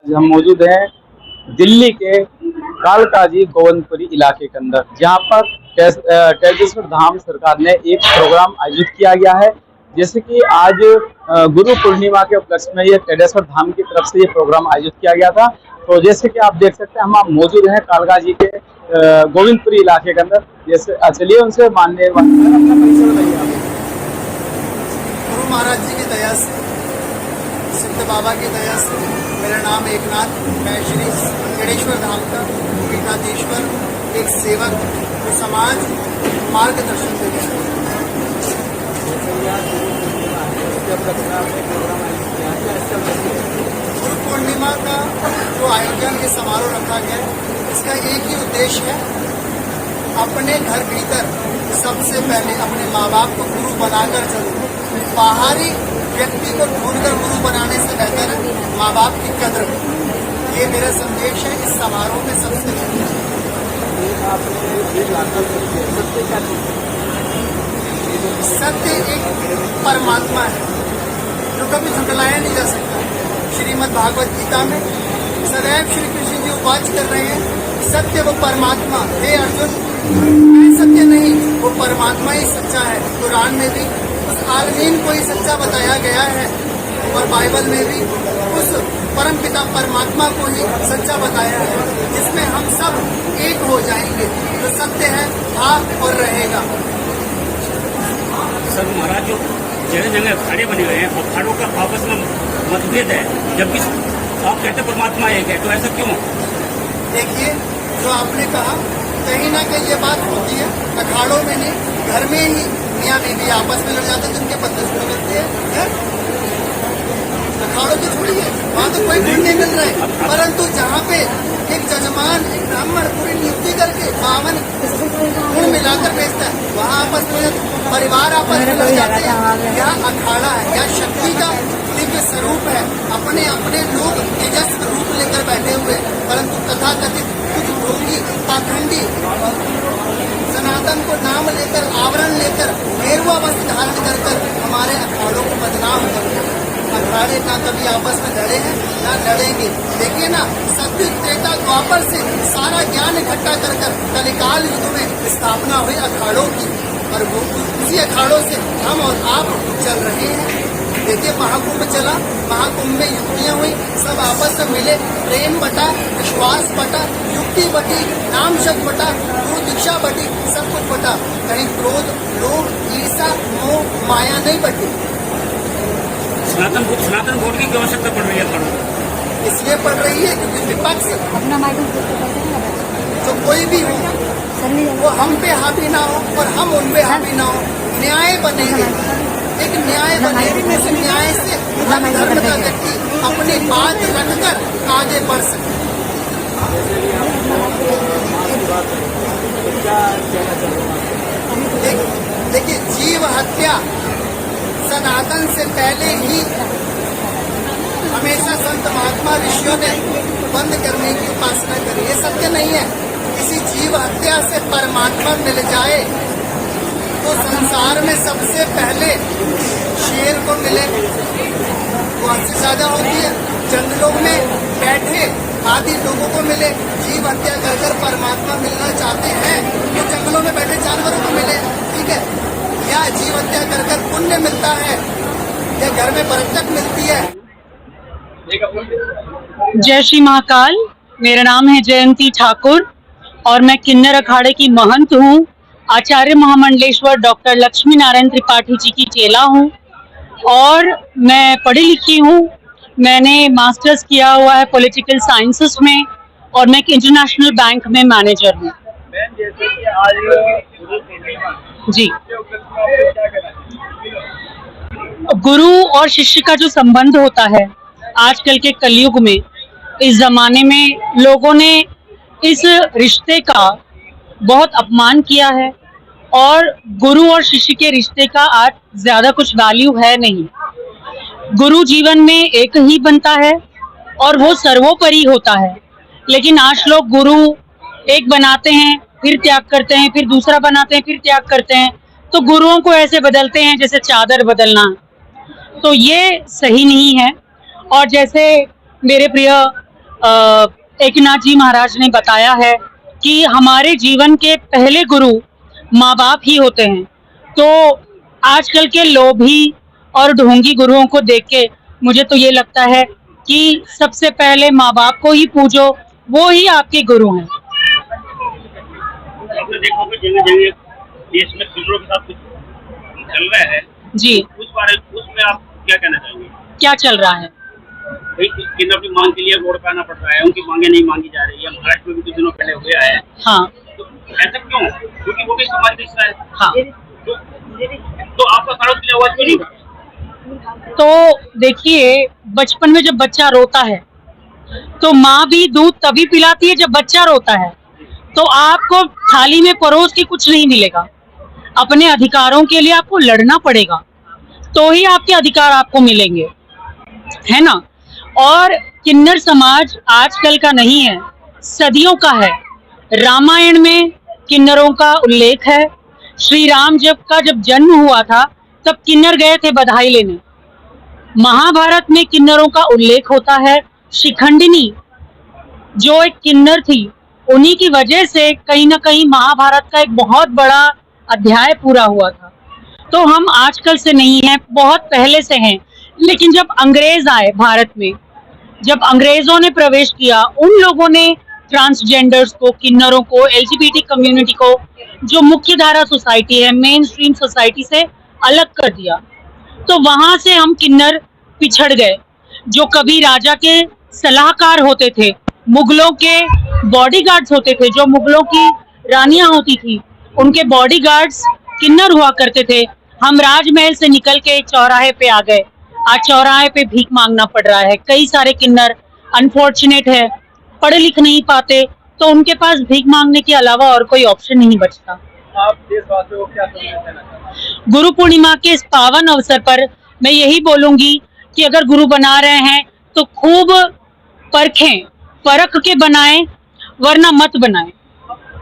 हम मौजूद हैं दिल्ली के कालकाजी गोविंदपुरी इलाके के अंदर, जहां पर टेजेश्वर धाम सरकार ने एक प्रोग्राम आयोजित किया गया है। जैसे कि आज गुरु पूर्णिमा के उपलक्ष्य में ये टेजेश्वर धाम की तरफ से ये प्रोग्राम आयोजित किया गया था। तो जैसे कि आप देख सकते हैं, हम मौजूद हैं कालकाजी के गोविंदपुरी इलाके के अंदर। जैसे चलिए उनसे मानने अपना परिचय बताइए। गुरु महाराज जी की दया से, सिद्ध बाबा की दया से, मेरा नाम एकनाथ, मैं श्री टेजेश्वर धाम का एकनाथेश्वर, एक सेवक जो समाज मार्गदर्शन देने गुरु पूर्णिमा का जो आयोजन के समारोह रखा गया है, इसका एक ही उद्देश्य है, अपने घर भीतर सबसे पहले अपने माँ बाप को गुरु बनाकर चलो। बाहरी व्यक्ति को ढूंढकर गुरु बनाने से बेहतर है माँ बाप की कद्र। ये मेरा संदेश है इस समारोह में सबसे सत्य एक परमात्मा है जो कभी झुटलाया नहीं जा सकता। श्रीमद् भागवत गीता में सदैव श्री कृष्ण जी उवाच कर रहे हैं, सत्य वो परमात्मा, हे अर्जुन मैं सत्य नहीं, वो परमात्मा ही सच्चा है। कुरान में भी उस आलमीन को ही सच्चा बताया गया है और बाइबल में भी उस परम पिता परमात्मा को ही सच्चा बताया है, जिसमें हम सब एक हो जाएंगे। जो सत्य है था और रहेगा। सर महाराज, जो जगह जगह अखाड़े बने हुए हैं, अखाड़ों का आपस में मतभेद है, जबकि आप कहते परमात्मा एक है, तो ऐसा क्यों? देखिए, जो आपने कहा कहीं ना कहीं ये बात होती है, अखाड़ों में नहीं, घर में ही मियाँ बीवी आपस में लड़ जाते हैं, जिनके पत्ते से मिलते हैं। अखाड़ों की छोड़ी है, वहाँ तो कोई गुण नहीं मिल रहा है, परंतु जहाँ पे एक जजमान, एक ब्राह्मण पूरी नियुक्ति करके 52 गुण मिलाकर बेचता है, वहाँ आपस में परिवार आपस में लड़ जाते हैं। यह अखाड़ा है, यह शक्ति का दिव्य स्वरूप है। अपने अपने लोग तेजस्वी रूप लेकर बैठे हुए, परंतु तथाकथित कुछ भोगी पाखंडी सनातन को नाम लेकर, आवरण लेकर, गेरुआ वस्त्र धारण कर हमारे अखाड़ों को बदनाम करते हैं। अखाड़े ना कभी आपस में लड़े हैं ना लड़ेंगे। देखिए ना, सत्य त्रेता द्वापर से सारा ज्ञान इकट्ठा कर कलिकाल युग में स्थापना हुई अखाड़ों की, और वो उसी अखाड़ों से हम और आप चल रहे हैं। देखिए, महाकुंभ चला, महाकुंभ में युक्तियां हुई, सब आपस में मिले, प्रेम बटा, विश्वास बटा, युक्ति बटी, नाम शब्द बटा, गुरु दीक्षा बटी, सब कुछ बटा। कहीं क्रोध, लोभ, ईर्षा, मोह, माया नहीं बटी। सनातन बोर्ड की आवश्यकता पड़ रही है, इसलिए पड़ रही है क्योंकि विपक्ष जो कोई भी हो वो हम पे हावी ना हो और हम उन पे हावी ना हो। न्याय बनेंगे, एक न्याय बनेगी, में न्याय से धर्म का व्यक्ति अपनी बात रखकर आगे बढ़ सके। देखिए, जीव हत्या सनातन से पहले ही हमेशा संत महात्मा ऋषियों ने बंद करने की उपासना करी। ये सत्य नहीं है। किसी जीव हत्या से परमात्मा मिल जाए तो संसार में सबसे पहले शेर को मिले, वो हमसे ज्यादा होती है। जंगलों में बैठे आदि लोगों को मिले। जीव हत्या कर परमात्मा मिलना चाहते हैं तो जंगलों में बैठे जानवरों को मिले, ठीक है। या जीव हत्या कर पुण्य मिलता है, या घर में बरकत मिलती है। जय श्री महाकाल। मेरा नाम है जयंती ठाकुर और मैं किन्नर अखाड़े की महंत हूँ। आचार्य महामंडलेश्वर डॉक्टर लक्ष्मी नारायण त्रिपाठी जी की चेला हूँ और मैं पढ़ी लिखी हूँ। मैंने मास्टर्स किया हुआ है पॉलिटिकल साइंसेस में और मैं एक इंटरनेशनल बैंक में मैनेजर हूँ। जी, गुरु और शिष्य का जो संबंध होता है आजकल के कलयुग में, इस जमाने में लोगों ने इस रिश्ते का बहुत अपमान किया है और गुरु और शिष्य के रिश्ते का आज ज्यादा कुछ वैल्यू है नहीं। गुरु जीवन में एक ही बनता है और वो सर्वोपरि होता है, लेकिन आज लोग गुरु एक बनाते हैं, फिर त्याग करते हैं, फिर दूसरा बनाते हैं, फिर त्याग करते हैं। तो गुरुओं को ऐसे बदलते हैं जैसे चादर बदलना, तो ये सही नहीं है। और जैसे मेरे प्रिय एक नाथ जी महाराज ने बताया है कि हमारे जीवन के पहले गुरु माँ बाप ही होते हैं। तो आजकल के लोभी और ढोंगी गुरुओं को देख के मुझे तो ये लगता है कि सबसे पहले माँ बाप को ही पूजो, वो ही आपके गुरु हैं। आपने देखा होगा जगह जगह देश में किन्नरों के साथ कुछ चल रहा है जी, उसमें आप क्या कहना चाहेंगे? क्या चल रहा है? भाई किन्नर की मांग के लिए रोड पे आना पड़ रहा है, उनकी मांगे नहीं मांगी जा रही है। महाराष्ट्र में भी कुछ दिनों पहले हुआ है। हाँ तो ऐसा क्यों? क्योंकि वो भी समाज का हिस्सा है। हाँ। तो आपका खराब के लिए आवाज क्यों नहीं उठा? तो देखिए, बचपन में जब बच्चा रोता है तो माँ भी दूध तभी पिलाती है जब बच्चा रोता है। तो आपको थाली में परोस के कुछ नहीं मिलेगा, अपने अधिकारों के लिए आपको लड़ना पड़ेगा, तो ही आपके अधिकार आपको मिलेंगे, है ना। और किन्नर समाज आजकल का नहीं है, सदियों का है। रामायण में किन्नरों का उल्लेख है। श्री राम जब जन्म हुआ था तब किन्नर गए थे बधाई लेने। महाभारत में किन्नरों का उल्लेख होता है। शिखंडिनी जो एक किन्नर थी, उन्हीं की वजह से कहीं ना कहीं महाभारत का एक बहुत बड़ा अध्याय पूरा हुआ था। तो हम आजकल से नहीं हैं, बहुत पहले से हैं। लेकिन जब अंग्रेज आए भारत में, जब अंग्रेजों ने प्रवेश किया, उन लोगों ने ट्रांसजेंडर्स को, किन्नरों को, एलजीबीटी कम्युनिटी को, जो मुख्य धारा सोसाइटी है, मेन स्ट्रीम सोसाइटी से अलग कर दिया। तो वहां से हम किन्नर पिछड़ गए। जो कभी राजा के सलाहकार होते थे, मुगलों के बॉडीगार्ड्स होते थे, जो मुगलों की रानियां होती थी, उनके बॉडीगार्ड्स किन्नर हुआ करते थे। हम राजमहल से निकल के चौराहे पे आ गए, आज चौराहे पे भीख मांगना पड़ रहा है। कई सारे किन्नर अनफॉर्चुनेट है, पढ़ लिख नहीं पाते, तो उनके पास भीख मांगने के अलावा और कोई ऑप्शन नहीं बचता। आप देशवासियों को क्या संदेश देना चाहते हैं? गुरु पूर्णिमा के इस पावन अवसर पर मैं यही बोलूंगी कि अगर गुरु बना रहे हैं तो खूब परखें, परख के बनाएं, वरना मत बनाएं।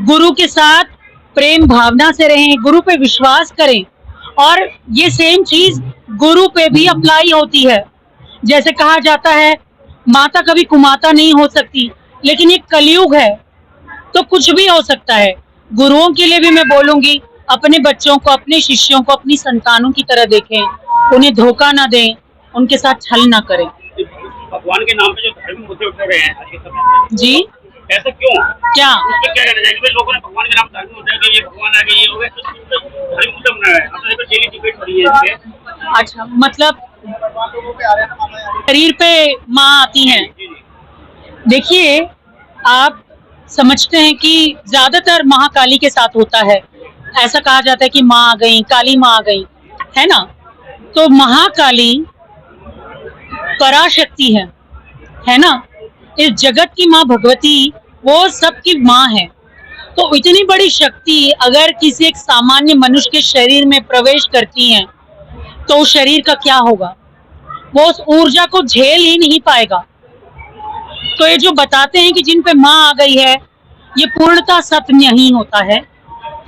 गुरु के साथ प्रेम भावना से रहें, गुरु पे विश्वास करें। और ये सेम चीज गुरु पे भी अप्लाई होती है। जैसे कहा जाता है माता कभी कुमाता नहीं हो सकती, लेकिन ये कलयुग है तो कुछ भी हो सकता है। गुरुओं के लिए भी मैं बोलूंगी, अपने बच्चों को, अपने शिष्यों को अपनी संतानों की तरह देखें, उन्हें धोखा ना दें, उनके साथ छल ना करें। भगवान के नाम पे जो धार्मिक मुद्दे उठ रहे हैं आज के समय में, जी, ऐसा क्यों? क्या उस पर क्या कहना चाहिए? लोगों ने भगवान के नाम पे धार्मिक मुद्दे कि ये भगवान आ गए, ये हो गए, तो धार्मिक मुद्दा बना है। आपने देखो डेली डिबेट हो रही है इस पे। अच्छा, मतलब शरीर पे माँ आती हैं। देखिए, आप समझते हैं कि ज्यादातर महाकाली के साथ होता है। ऐसा कहा जाता है कि माँ आ गई, काली माँ आ गई, है ना। तो महाकाली पराशक्ति है ना। इस जगत की माँ भगवती वो सबकी माँ है। तो इतनी बड़ी शक्ति अगर किसी एक सामान्य मनुष्य के शरीर में प्रवेश करती है तो उस शरीर का क्या होगा? वो उस ऊर्जा को झेल ही नहीं पाएगा। तो ये जो बताते हैं कि जिन पे माँ आ गई है, ये पूर्णतः सत्य नहीं होता है,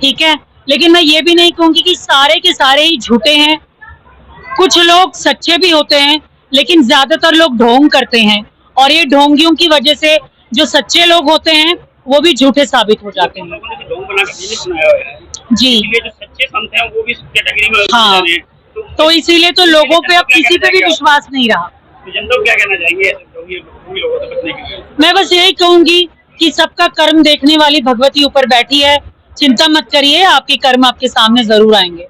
ठीक है। लेकिन मैं ये भी नहीं कहूंगी कि सारे के सारे ही झूठे हैं। कुछ लोग सच्चे भी होते हैं, लेकिन ज्यादातर लोग ढोंग करते हैं, और ये ढोंगियों की वजह से जो सच्चे लोग होते हैं वो भी झूठे साबित हो जाते हैं। ढोंग बना के बिजनेस बनाया हुआ है। जी, इसलिए जो सच्चे संत हैं वो भी इस कैटेगरी में हाँ। जा रहे हैं। तो इसीलिए तो लोगों पे अब किसी पे भी विश्वास नहीं रहा। तो जनता को क्या कहना चाहिए ऐसे लोगों से बचने के लिए? मैं बस यही कहूंगी कि सबका कर्म देखने वाली भगवती ऊपर बैठी है, चिंता मत करिए, आपके कर्म आपके सामने जरूर आएंगे।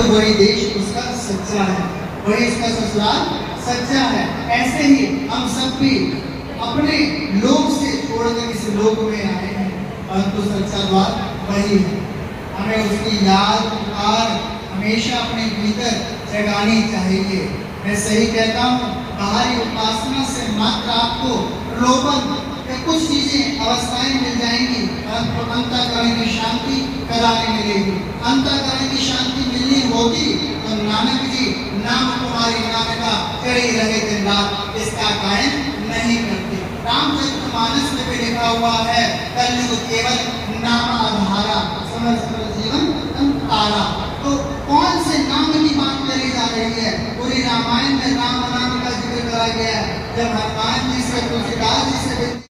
वही देश उसका सच्चा है, वही उसका ससुराल सच्चा है। ऐसे ही हम सब भी अपने लोग से छोड़कर इस लोक में आए हैं, परंतु सच्चा द्वार वही है। हमें उसकी याद पुकार हमेशा अपने भीतर जगानी चाहिए। मैं सही कहता हूँ, बाहरी उपासना से मात्र आपको प्रलोभन या कुछ चीजें अवस्थाएं मिल जाएंगी, परंतु अंतःकरण की शांति कदा नहीं मिलेगी। अंतःकरण की शांति मिलनी होगी तो नानक जी नाम तुम्हारी नाम का करे रहे दिन रात, इसका गायन नहीं करते। रामचरितमानस में भी लिखा हुआ है, कलयुग केवल नाम आधारा, समर समर जीवन अंतारा। तो कौन से नाम की बात करी जा रही है? पूरी रामायण में राम नाम का जिक्र करा गया है। जब हनुमान जी से तुलसीदास जी से